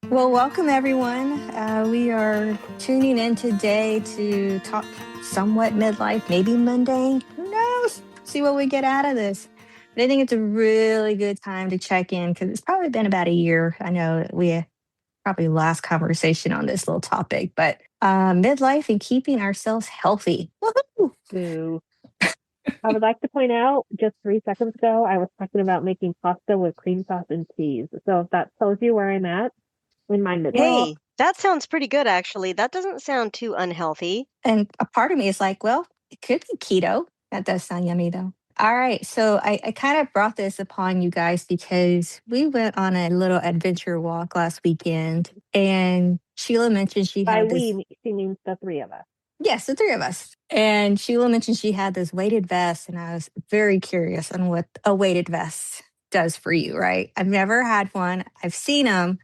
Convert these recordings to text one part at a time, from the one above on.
Well, welcome everyone. We are tuning in today to talk somewhat midlife, maybe mundane. Who knows? See what we get out of this. But I think it's a really good time to check in because it's probably been about a year. I know we probably last conversation on this little topic, but midlife and keeping ourselves healthy. Woohoo! Boo. I would like to point out just 3 seconds ago, I was talking about making pasta with cream sauce and cheese. So if that tells you where I'm at in my midlife. Well, Hey, that sounds pretty good, actually. That doesn't sound too unhealthy. and a part of me is like, well, it could be keto. That does sound yummy though. All right. So I kind of brought this upon you guys because we went on a little adventure walk last weekend and Sheila mentioned she By had this. we, she means the three of us. Yes, the three of us. And Sheila mentioned she had this weighted vest, and I was very curious on what a weighted vest does for you, right? I've never had one. I've seen them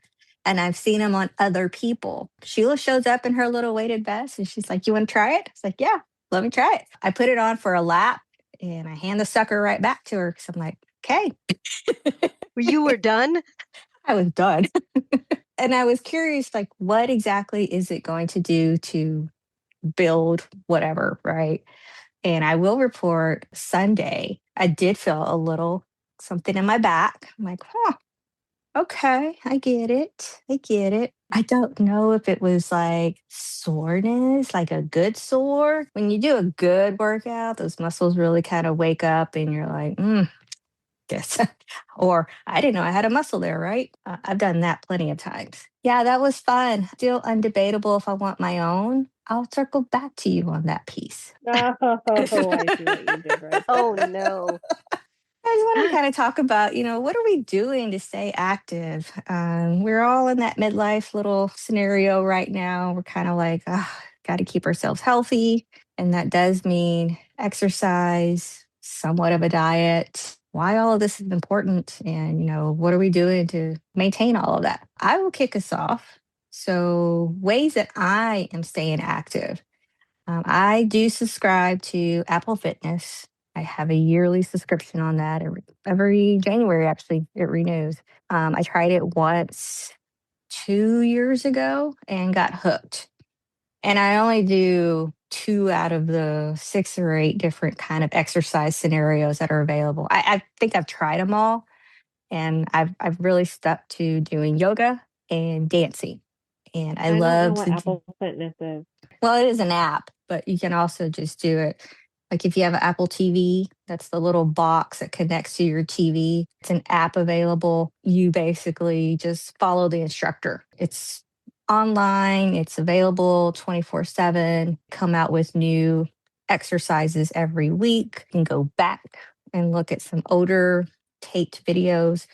and I've seen them on other people. Sheila shows up in her little weighted vest and she's like, "You want to try it?" It's like, "Yeah, let me try it." I put it on for a lap and I hand the sucker right back to her because I'm like, "Okay." You were done? I was done. And I was curious, like, what exactly is it going to do to build whatever, right? And I will report Sunday, I did feel a little something in my back. I'm like, huh, okay, I get it. I get it. I don't know if it was like soreness, like a good sore. When you do a good workout, those muscles really kind of wake up and you're like, guess. Or I didn't know I had a muscle there, right? I've done that plenty of times. Yeah, that was fun. Still undebatable if I want my own. I'll circle back to you on that piece. Oh, I see what you did right Oh, there. no. I just want to kind of talk about, what are we doing to stay active? We're all in that midlife little scenario right now. We're kind of like, got to keep ourselves healthy. And that does mean exercise, somewhat of a diet. Why all of this is important? And, what are we doing to maintain all of that? I will kick us off. So, ways that I am staying active. I do subscribe to Apple Fitness. I have a yearly subscription on that. Every January, actually, it renews. I tried it once 2 years ago and got hooked. And I only do two out of the 6 or 8 different kind of exercise scenarios that are available. I think I've tried them all, and I've really stuck to doing yoga and dancing. And I I don't know love what to do. Apple Fitness is. Well, it is an app, but you can also just do it. Like if you have an Apple TV, that's the little box that connects to your TV. It's an app available. You basically just follow the instructor. It's online, it's available 24/7. Come out with new exercises every week. You can go back and look at some older taped videos.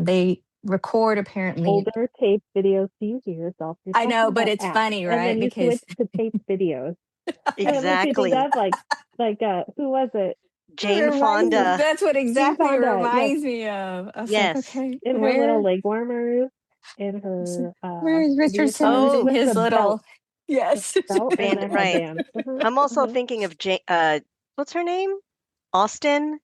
They record apparently. Older tape videos. Do you hear yourself? You're I talking know, but about it's apps. funny, And right? then you switch Because to tape videos. And it makes me think Exactly. of who was it? Jane Fonda. That's what Jane exactly it Fonda. Yes. reminds me of. I was like, Yes. okay, In her little leg warmers, in her where's Richard unicorns Simmons Oh, and with his little, the yes. belt and the right. headband. I'm also thinking of what's her name? Austin?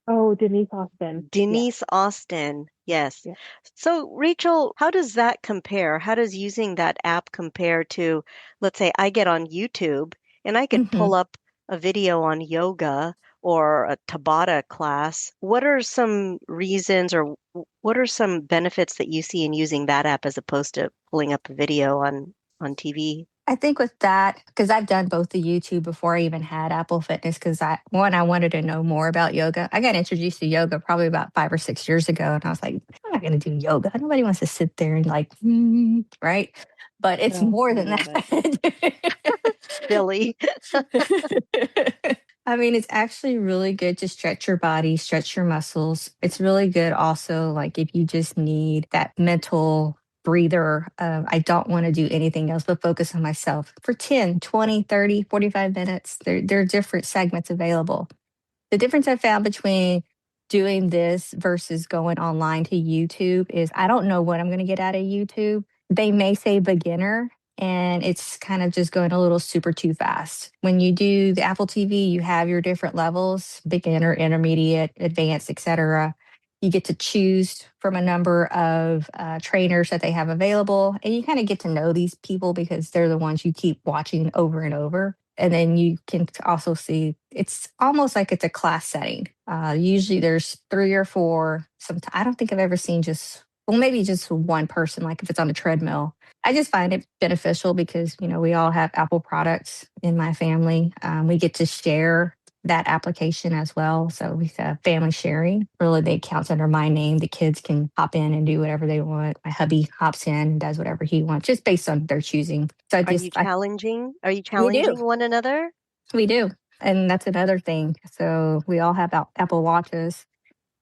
Oh, Denise Austin. Yes, Denise Austin. Yes. yes. So, Rachel, how does that compare? How does using that app compare to, let's say, I get on YouTube and I could Hmm. pull up a video on yoga or a Tabata class? What are some reasons or what are some benefits that you see in using that app as opposed to pulling up a video on TV? I think with that, because I've done both the YouTube before I even had Apple Fitness, because I wanted to know more about yoga. I got introduced to yoga probably about 5 or 6 years ago, and I was like, I'm not going to do yoga. Nobody wants to sit there and like, right? But it's Oh, more I than love it. that. Billy. I mean, it's actually really good to stretch your body, stretch your muscles. It's really good also, like if you just need that mental breather. I don't want to do anything else but focus on myself for 10, 20, 30, 45 minutes. There are different segments available. The difference I found between doing this versus going online to YouTube is I don't know what I'm going to get out of YouTube. They may say beginner, and it's kind of just going a little super too fast. When you do the Apple TV, you have your different levels, beginner, intermediate, advanced, etc. You get to choose from a number of trainers that they have available, and you kind of get to know these people because they're the ones you keep watching over and over. And then you can also see it's almost like it's a class setting. Usually there's three or four. I don't think I've ever seen just, well, maybe just one person, like if it's on a treadmill. I just find it beneficial because, we all have Apple products in my family. We get to share that application as well. So we have family sharing. Really, they counts under my name. The kids can hop in and do whatever they want. My hubby hops in and does whatever he wants, just based on their choosing. So Are you Are you we do, challenging one another? we do. And that's another thing. So we all have Apple Watches.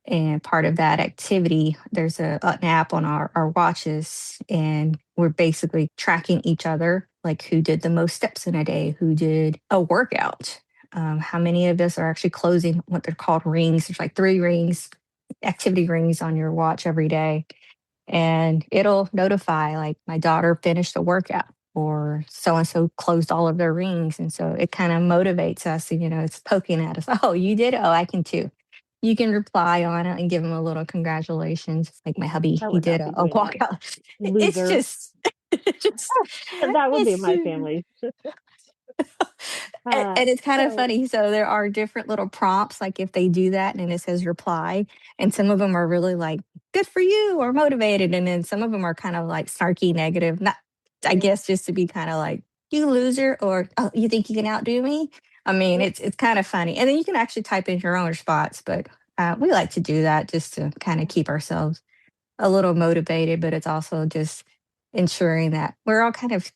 And part of that activity, there's an app on our watches, and we're basically tracking each other, like who did the most steps in a day, who did a workout, how many of us are actually closing what they're called rings. There's like 3 rings, activity rings on your watch every day. And it'll notify, like, my daughter finished a workout or so and so closed all of their rings. And so it kind of motivates us. And, it's poking at us. Oh, you did? Oh, I can too. You can reply on it and give them a little congratulations. Like my hubby, I he would did not be a doing that. walkout. It's Loser. just, it's just, That would be it's my family. and it's kind of So funny. So there are different little prompts, like if they do that and it says reply, and some of them are really like good for you or motivated, and then some of them are kind of like snarky, negative. Not, I yeah, guess, just to be kind of like you loser, or oh, you think you can outdo me. I mean, yep. it's kind of funny, and then you can actually type in your own response. But we like to do that just to kind of keep ourselves a little motivated, but it's also just ensuring that we're all kind of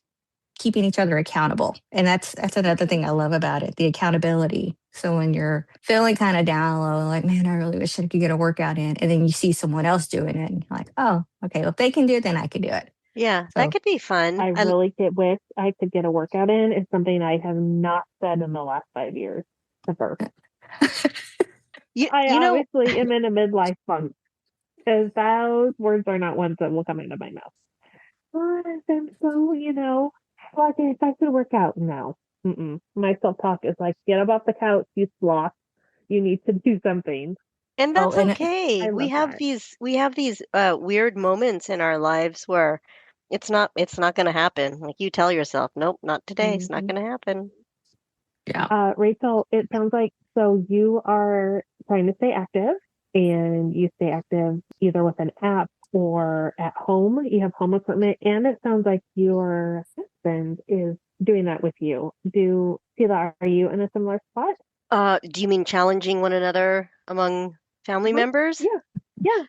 keeping each other accountable. And that's another thing I love about it, the accountability. So when you're feeling kind of down low, like, man, I really wish I could get a workout in. And then you see someone else doing it and you're like, oh, okay, well, if they can do it, then I can do it. Yeah, that So could be fun. I really could wish I could get a workout in is something I have not said in the last 5 years. Ever. you I you know, obviously am in a midlife funk because those words are not ones that will come into my mouth. But I'm so, like if I could work out now. My self talk is like, get up off the couch, you sloth. You need to do something. and oh, that's and okay. I love that. We have these weird moments in our lives where it's not going to happen. Like you tell yourself, nope, not today. It's not hmm going to happen. yeah. Rachel, it sounds like so you are trying to stay active and you stay active either with an app or at home. You have home equipment, and it sounds like your husband is doing that with you. Do Sheila, are you in a similar spot? Do you mean challenging one another among family Uh-huh. members? Yeah. Yeah.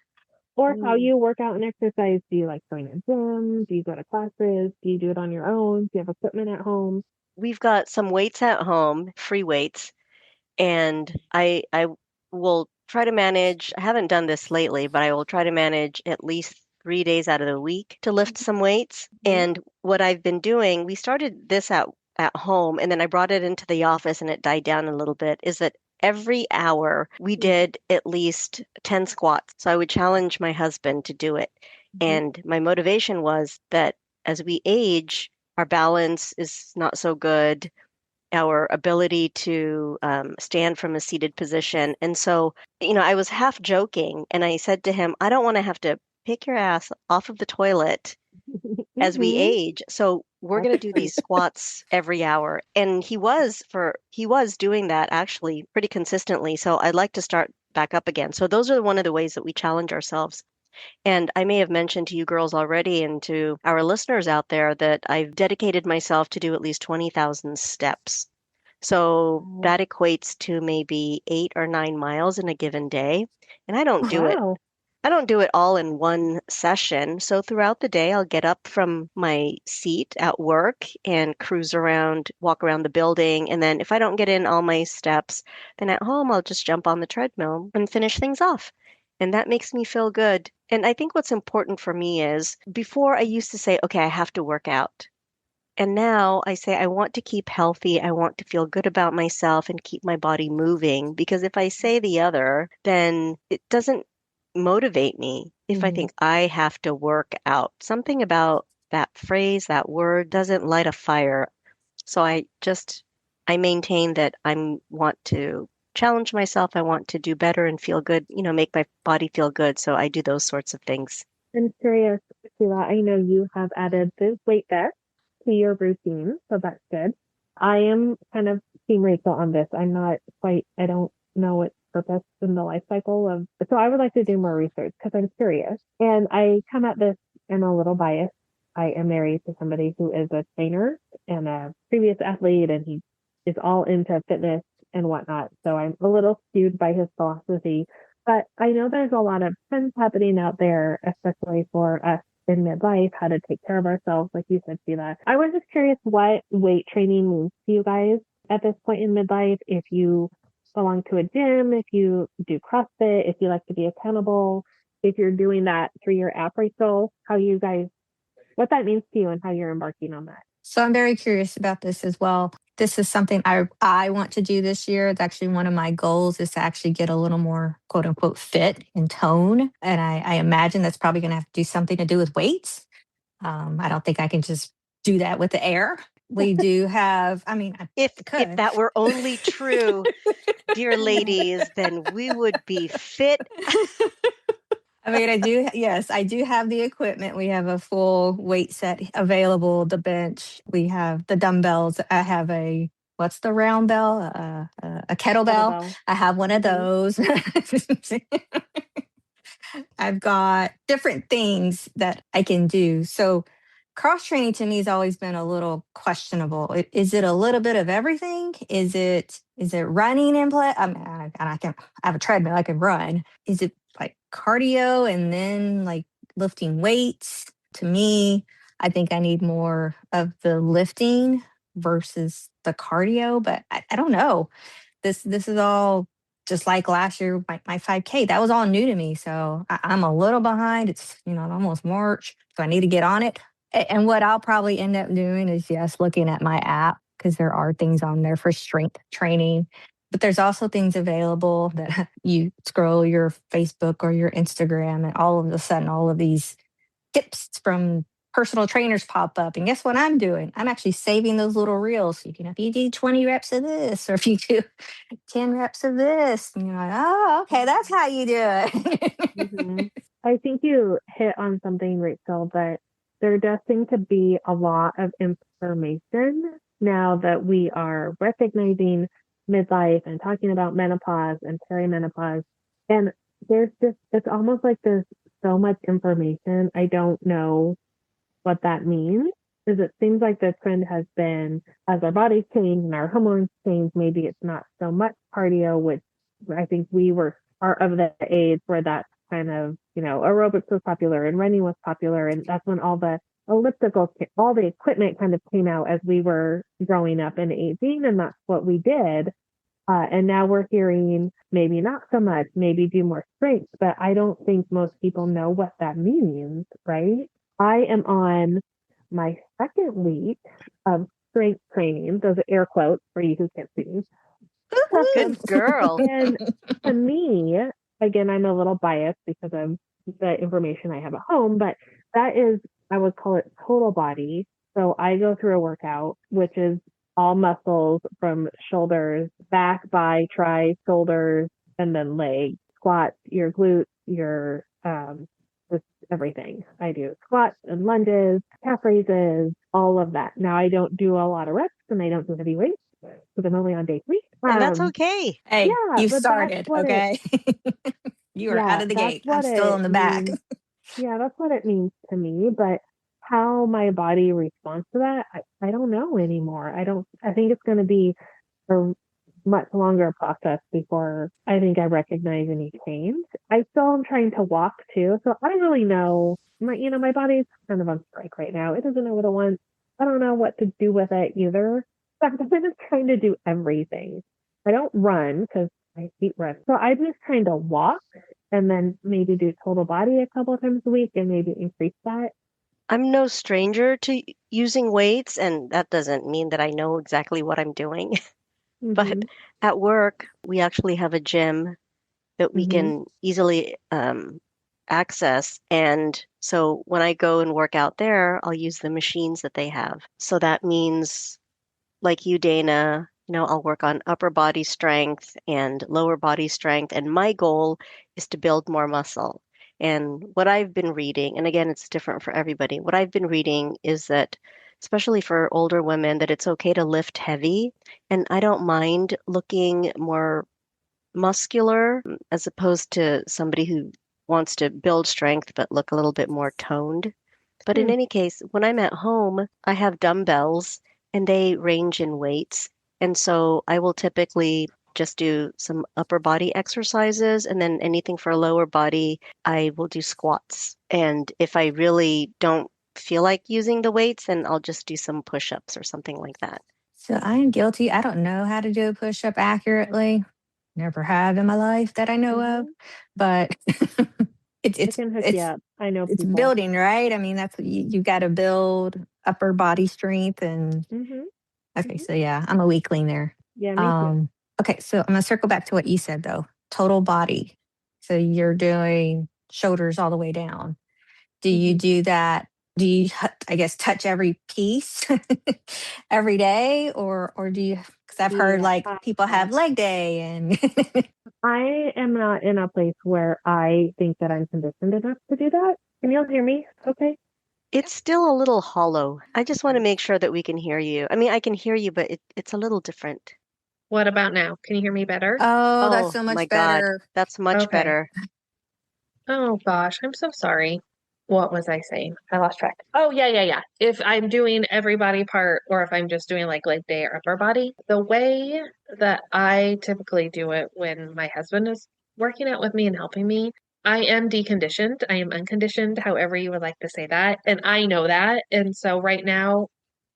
Or how Mm. you work out and exercise. Do you like going to gym? Do you go to classes? Do you do it on your own? Do you have equipment at home? We've got some weights at home, free weights, and I will try to manage. I haven't done this lately, but I will try to manage at least 3 days out of the week to lift some weights. Mhm. And what I've been doing, we started this at home, and then I brought it into the office, and it died down a little bit. Is that every hour we did at least 10 squats. So I would challenge my husband to do it. Mhm. And my motivation was that as we age, our balance is not so good, our ability to stand from a seated position. And so, I was half joking and I said to him, I don't want to have to pick your ass off of the toilet as we Mhm. age. So we're That's going to do true. these squats every hour. And he was doing that actually pretty consistently. So I'd like to start back up again. So those are one of the ways that we challenge ourselves. And I may have mentioned to you girls already and to our listeners out there that I've dedicated myself to do at least 20,000 steps. So Wow. that equates to maybe 8 or 9 miles in a given day. And Wow. I don't do it all in one session. So throughout the day, I'll get up from my seat at work and cruise around, walk around the building. And then if I don't get in all my steps, then at home, I'll just jump on the treadmill and finish things off. And that makes me feel good. And I think what's important for me is before I used to say, okay, I have to work out. And now I say, I want to keep healthy. I want to feel good about myself and keep my body moving. Because if I say the other, then it doesn't motivate me if I Mhm. think I have to work out. Something about that phrase, that word doesn't light a fire. So I maintain that I want to challenge myself. I want to do better and feel good, make my body feel good. So I do those sorts of things. I'm curious, Sheila. I know you have added the weight vest to your routine, so that's good. I am kind of Team Rachel on this. I'm not quite, I don't know its purpose in the life cycle of, so I would like to do more research because I'm curious. And I come at this, I'm a little biased. I am married to somebody who is a trainer and a previous athlete, and he is all into fitness and whatnot. So I'm a little skewed by his philosophy, but I know there's a lot of trends happening out there, especially for us in midlife, how to take care of ourselves, like you said, Sheila. I was just curious what weight training means to you guys at this point in midlife. If you belong to a gym, if you do CrossFit, if you like to be accountable, if you're doing that through your app, Rachel, how you guys, what that means to you and how you're embarking on that. So I'm very curious about this as well. This is something I want to do this year. It's actually one of my goals is to actually get a little more quote unquote fit and tone. And I imagine that's probably going to have to do something to do with weights. I don't think I can just do that with the air. We do have, I mean, I If could. that were only true, dear ladies, then we would be fit. I mean, I do, yes, I do have the equipment. We have a full weight set available, the bench. We have the dumbbells. I have what's the round bell? A kettlebell. Kettlebell. I have one of Mm-hmm. those. I've got different things that I can do. So cross training to me has always been a little questionable. Is it a little bit of everything? Is it running in play? I mean, I have a treadmill. I can run. Is it like cardio and then like lifting weights? To me, I think I need more of the lifting versus the cardio, but I don't know. This is all just like last year, my 5K, that was all new to me. So I'm a little behind. It's, almost March. So I need to get on it. And what I'll probably end up doing is, yes, looking at my app because there are things on there for strength training. But there's also things available that you scroll your Facebook or your Instagram, and all of a sudden, all of these tips from personal trainers pop up. And guess what I'm doing? I'm actually saving those little reels. You can, if you do 20 reps of this, or if you do 10 reps of this, and you're like, oh, okay, that's how you do it. Mm-hmm. I think you hit on something, Rachel, that there does seem to be a lot of information now that we are recognizing midlife and talking about menopause and perimenopause. And it's almost like there's so much information. I don't know what that means. Because it seems like the trend has been as our bodies change and our hormones change, maybe it's not so much cardio, which I think we were part of the age where that kind of, aerobics was popular and running was popular. And that's when all the all the equipment kind of came out as we were growing up and aging. And that's what we did. And now we're hearing maybe not so much, maybe do more strength, but I don't think most people know what that means, right? I am on my second week of strength training. Those are air quotes for you who can't see. Good girl. And to me, again, I'm a little biased because of the information I have at home, but that is, I would call it total body. So I go through a workout, which is all muscles from shoulders, back, bi, tri, shoulders, and then legs, squats, your glutes, your just everything. I do squats and lunges, calf raises, all of that. Now I don't do a lot of reps and I don't do heavy weights because I'm only on day 3. And that's okay. Hey, Yeah, you but that's started, what it okay? You are out yeah, of the that's gate. I'm what still it in the back. means. Yeah, that's what it means to me. But how my body responds to that, I don't know anymore. I think it's going to be a much longer process before I think I recognize any change. I still am trying to walk too. So I don't really know. My body's kind of on strike right now. It doesn't know what it wants. I don't know what to do with it either. So I'm just trying to do everything. I don't run because I hate run. So I'm just trying to walk and then maybe do total body a couple of times a week and maybe increase that. I'm no stranger to using weights, and that doesn't mean that I know exactly what I'm doing. But Mm-hmm. at work, we actually have a gym that we Mm-hmm. can easily access. And so when I go and work out there, I'll use the machines that they have. So that means, like you, Dana, I'll work on upper body strength and lower body strength. And my goal is to build more muscle. And what I've been reading, and again, it's different for everybody, what I've been reading is that, especially for older women, that it's okay to lift heavy. And I don't mind looking more muscular as opposed to somebody who wants to build strength but look a little bit more toned. But in Hmm. any case, when I'm at home, I have dumbbells and they range in weights. And so I will typically just do some upper body exercises, and then anything for lower body, I will do squats. And if I really don't feel like using the weights, then I'll just do some push-ups or something like that. So I am guilty. I don't know how to do a push up accurately. Never have in my life that I know of, Hmm. but it's I it's can hook you it's up. I know it's people. building, right? I mean, that's what you got to build upper body strength and Hmm. okay, Hmm. so yeah, I'm a weakling there. Yeah, me too. Um, okay, so I'm gonna circle back to what you said though. Total body. So you're doing shoulders all the way down. Do you Hmm. do that? Do you, I guess, touch every piece every day, or do you? Because I've heard Yeah. like people have leg day, and I am not in a place where I think that I'm conditioned enough to do that. Can you all hear me? Okay. It's still a little hollow. I just want to make sure that we can hear you. I mean, I can hear you, but it's a little different. What about now? Can you hear me better? oh, that's Oh so my much God, better. that's much Okay. better. Oh gosh, I'm so sorry. What was I saying? I lost track. Oh, yeah, yeah, yeah. If I'm doing every body part or if I'm just doing like leg day or upper body, the way that I typically do it when my husband is working out with me and helping me, I am deconditioned. I am unconditioned, however you would like to say that. And I know that. And so right now,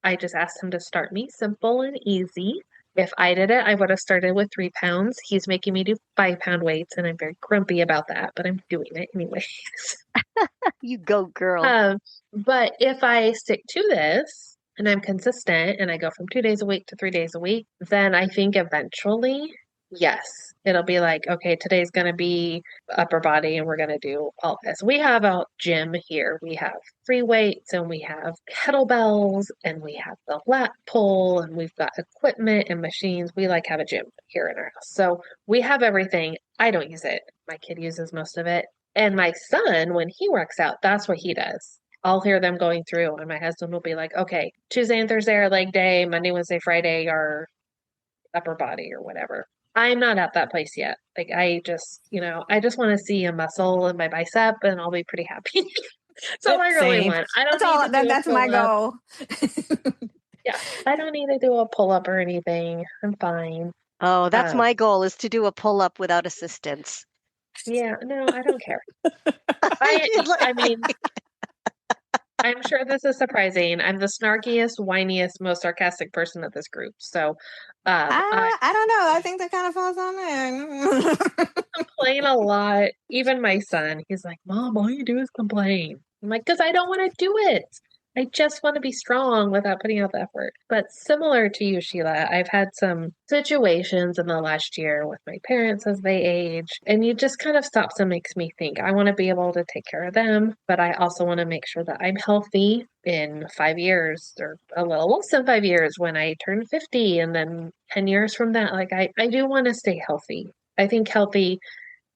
I just asked him to start me simple and easy. If I did it, I would have started with 3 pounds. He's making me do 5 pound weights, and I'm very grumpy about that, but I'm doing it anyways. You go, girl. Um, but if I stick to this and I'm consistent and I go from 2 days a week to 3 days a week, then I think eventually, yes, it'll be like, okay, today's going to be upper body and we're going to do all this. We have a gym here. We have free weights and we have kettlebells and we have the lat pull and we've got equipment and machines. We like have a gym here in our house. So we have everything. I don't use it. My kid uses most of it. And my son, when he works out, that's what he does. I'll hear them going through, and my husband will be like, okay, Tuesday and Thursday are leg day, Monday, Wednesday, Friday are upper body or whatever. I'm not at that place yet. Like, I just want to see a muscle in my bicep, and I'll be pretty happy. That's all I really Same. want. I don't That's need all. to do a That's my pull up. goal. Yeah, I don't need to do a pull up or anything. I'm fine. Oh, that's Um, my goal is to do a pull-up without assistance. yeah, no, I don't care. I, I mean, I'm sure this is surprising. I'm the snarkiest, whiniest, most sarcastic person of this group. So I I don't know. I think that kind of falls on there. complain a lot. Even my son, he's like, Mom, all you do is complain. I'm like, because I don't want to do it. I just want to be strong without putting out the effort. But similar to you, Sheila, I've had some situations in the last year with my parents as they age, and it just kind of stops and makes me think. I want to be able to take care of them, but I also want to make sure that I'm healthy in 5 years or a little less than 5 years when I turn 50, and then 10 years from that. Like, I do want to stay healthy. I think healthy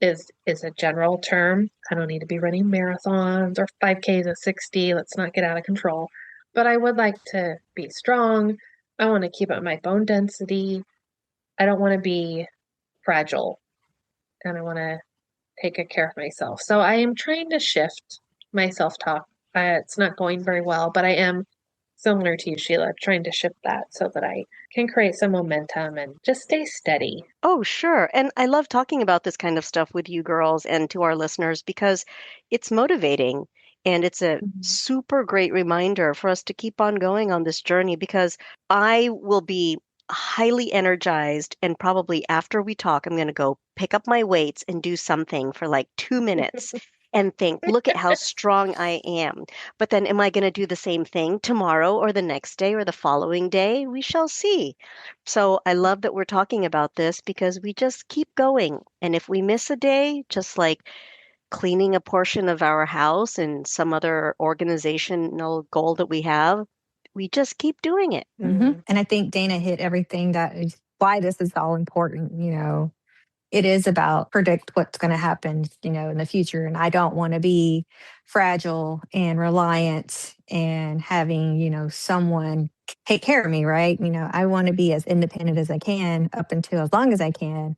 is a general term. I don't need to be running marathons or 5Ks at 60. Let's not get out of control. But I would like to be strong. I want to keep up my bone density. I don't want to be fragile and I want to take good care of myself. So I am trying to shift my self-talk. It's not going very well, but I am similar to you, Sheila, trying to shift that so that I can create some momentum and just stay steady. Oh, sure. And I love talking about this kind of stuff with you girls and to our listeners because it's motivating and it's a Mhm. super great reminder for us to keep on going on this journey because I will be highly energized and probably after we talk, I'm going to go pick up my weights and do something for like 2 minutes and think, look at how strong I am. But then am I going to do the same thing tomorrow or the next day or the following day? We shall see. So I love that we're talking about this because we just keep going. And if we miss a day, just like cleaning a portion of our house and some other organizational goal that we have, We just keep doing it. And I think Dana hit everything that is why this is all important. It is about predict what's going to happen, in the future. And I don't want to be fragile and reliant and having, someone take care of me, right? I want to be as independent as I can up until as long as I can.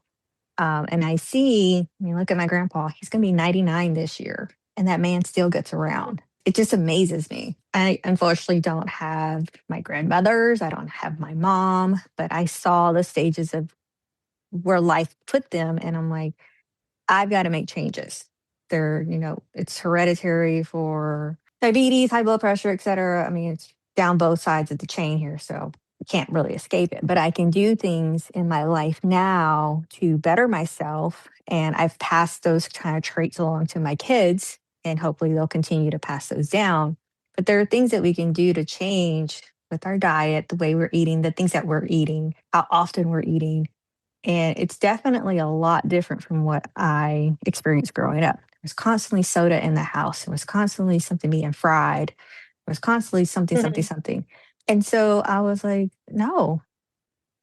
And I see, look at my grandpa, he's going to be 99 this year, and that man still gets around. It just amazes me. I unfortunately don't have my grandmothers, I don't have my mom, but I saw the stages of where life put them. And I'm like, I've got to make changes. It's hereditary for diabetes, high blood pressure, et cetera. I mean, it's down both sides of the chain here. So I can't really escape it, but I can do things in my life now to better myself. And I've passed those kind of traits along to my kids, and hopefully they'll continue to pass those down. But there are things that we can do to change with our diet, the way we're eating, the things that we're eating, how often we're eating, and it's definitely a lot different from what I experienced growing up. There was constantly soda in the house. There was constantly something being fried. There was constantly something, something, something. And so I was like, no,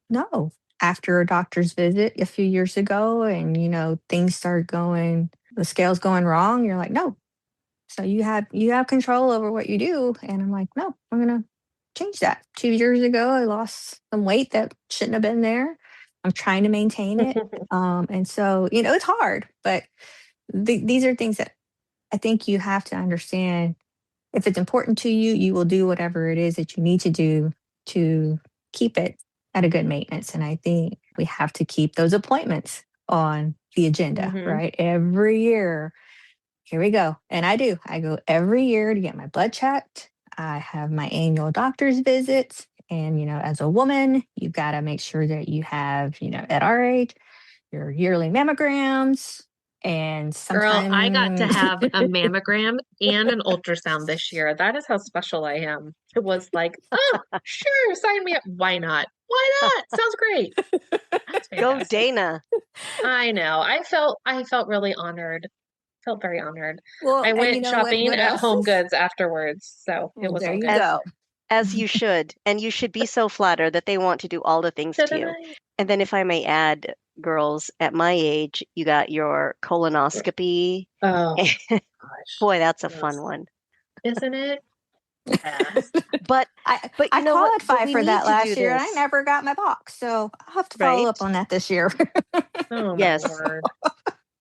no. After a doctor's visit a few years ago and, things start going, the scale's going wrong, you're like, no. So you have control over what you do. And I'm like, no, I'm going to change that. 2 years ago, I lost some weight that shouldn't have been there. I'm trying to maintain it. And so, it's hard, but these are things that I think you have to understand. If it's important to you, you will do whatever it is that you need to do to keep it at a good maintenance. And I think we have to keep those appointments on the agenda, right? Every year, here we go. And I do. I go every year to get my blood checked. I have my annual doctor's visits. And, as a woman, you've got to make sure that you have, at our age, your yearly mammograms. And Girl, I got to sometimes, have a mammogram and an ultrasound this year. That is how special I am. It was like, oh, sure, sign me up. Why not? Why not? Sounds great. That's Go, fantastic. Dana. I know. I felt really honored. Felt very honored. well, I and went what, shopping what at else Home is? Goods afterwards, so it Well, was there all you good. go. As you should. And you should be so flattered that they want to do all the things to Shouldn't you. I? And then, if I may add, girls, at my age, you got your colonoscopy. Oh gosh. Boy, that's a Yes. fun one. Isn't it? Yes. But I but you I know what? But qualified we for need that to do last year, and I this, never got my box. So I'll have to follow right? up on that this year. Oh my Yes. word.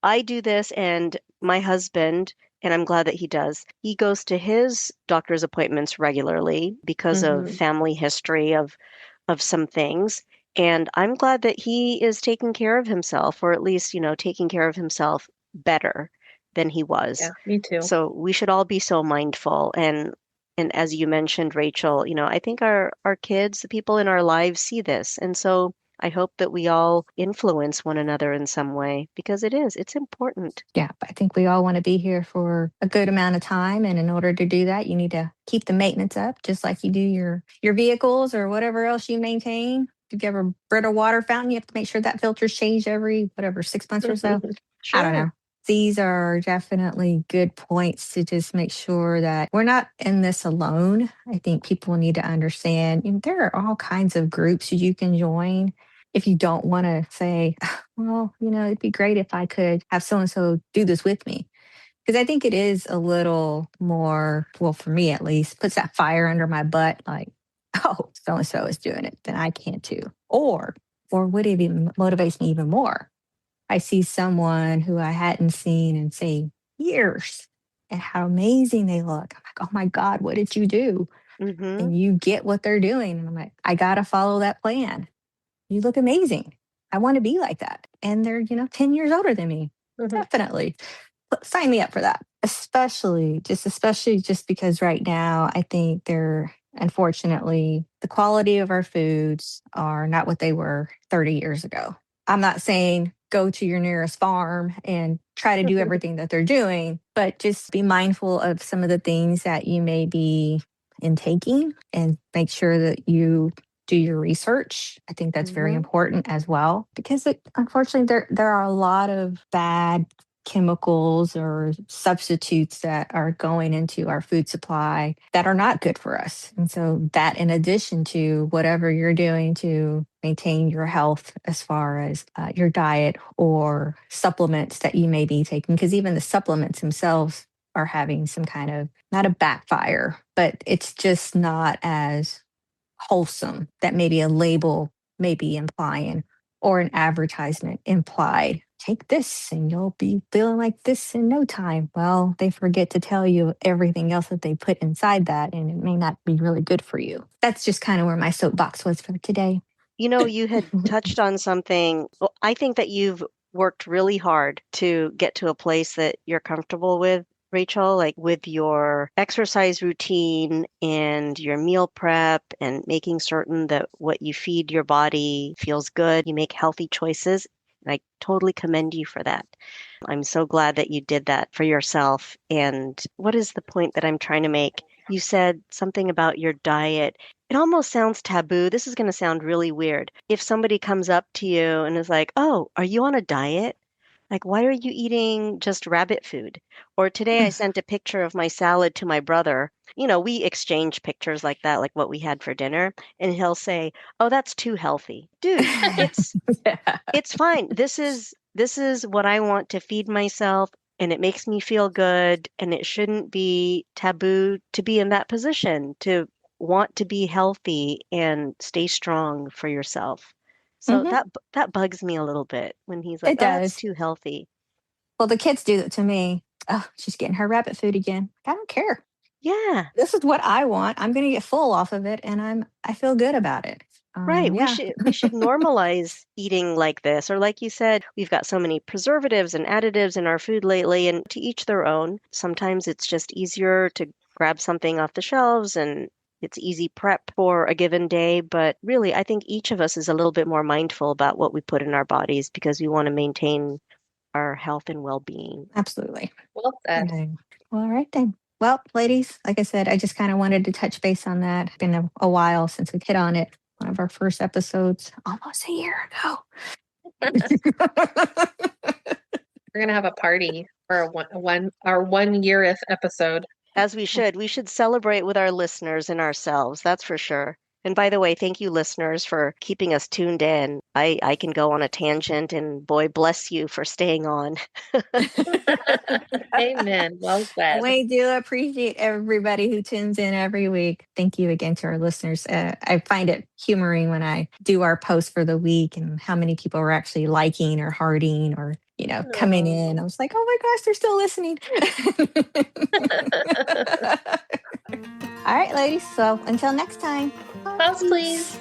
I do this, and my husband, and I'm glad that he does, he goes to his doctor's appointments regularly because of family history of some things. And I'm glad that he is taking care of himself, or at least, taking care of himself better than he was. Yeah, me too. So we should all be so mindful. And as you mentioned, Rachel, I think our kids, the people in our lives see this. And so I hope that we all influence one another in some way because it's important. Yeah, I think we all want to be here for a good amount of time, and in order to do that, you need to keep the maintenance up, just like you do your vehicles or whatever else you maintain. If you have a Brita water fountain, you have to make sure that filter's changed every 6 months or so. I don't know. Sure. These are definitely good points to just make sure that we're not in this alone. I think people need to understand, there are all kinds of groups you can join if you don't want to say, well, it'd be great if I could have so and so do this with me. Because I think it is a little more, well, for me at least, puts that fire under my butt like, oh, so and so is doing it, then I can too. Or what even motivates me even more, I see someone who I hadn't seen in, say, years, and how amazing they look. I'm like, oh my God, what did you do? Mm-hmm. And you get what they're doing. And I'm like, I got to follow that plan. You look amazing. I want to be like that. And they're, 10 years older than me. Definitely. Sign me up for that. Especially just because right now I think they're, unfortunately, the quality of our foods are not what they were 30 years ago. I'm not saying go to your nearest farm and try to do everything that they're doing, but just be mindful of some of the things that you may be intaking and make sure that you do your research. I think that's very important as well, because unfortunately there are a lot of bad chemicals or substitutes that are going into our food supply that are not good for us. And so, that in addition to whatever you're doing to maintain your health as far as your diet or supplements that you may be taking, because even the supplements themselves are having some kind of not a backfire, but it's just not as wholesome that maybe a label may be implying or an advertisement implied. Take this and you'll be feeling like this in no time. Well, they forget to tell you everything else that they put inside that, and it may not be really good for you. That's just kind of where my soapbox was for today. You had touched on something. Well, I think that you've worked really hard to get to a place that you're comfortable with, Rachel, like with your exercise routine and your meal prep and making certain that what you feed your body feels good. You make healthy choices. And I totally commend you for that. I'm so glad that you did that for yourself. And what is the point that I'm trying to make? You said something about your diet. It almost sounds taboo. This is going to sound really weird. If somebody comes up to you and is like, "Oh, are you on a diet? Like, why are you eating just rabbit food?" Or today I sent a picture of my salad to my brother. We exchange pictures like that, like what we had for dinner. And he'll say, "Oh, that's too healthy." Dude, it's Yeah. it's fine. This is what I want to feed myself, and it makes me feel good, and it shouldn't be taboo to be in that position, to want to be healthy and stay strong for yourself. So Hmm. that bugs me a little bit when he's like, It "Oh, that's does. too healthy." Well, the kids do that to me. Oh, she's getting her rabbit food again. I don't care. Yeah. This is what I want. I'm going to get full off of it, and I feel good about it. Right. We Yeah. should we should normalize eating like this. Or like you said, we've got so many preservatives and additives in our food lately, and to each their own. Sometimes it's just easier to grab something off the shelves and it's easy prep for a given day. But really, I think each of us is a little bit more mindful about what we put in our bodies because we want to maintain our health and well-being. Absolutely. Well said. Okay. Well, all right then. Well, ladies, like I said, I just kind of wanted to touch base on that. It's been a while since we've hit on it. One of our first episodes, almost a year ago. We're gonna have a party for our 1 yearth episode. As we should. We should celebrate with our listeners and ourselves, that's for sure. And by the way, thank you, listeners, for keeping us tuned in. I can go on a tangent, and boy, bless you for staying on. Amen. Well said. We do appreciate everybody who tunes in every week. Thank you again to our listeners. I find it humoring when I do our post for the week and how many people are actually liking or hearting or, coming Aw. in. I was like, oh my gosh, they're still listening. All right, ladies. So until next time. Pause, please. Peace.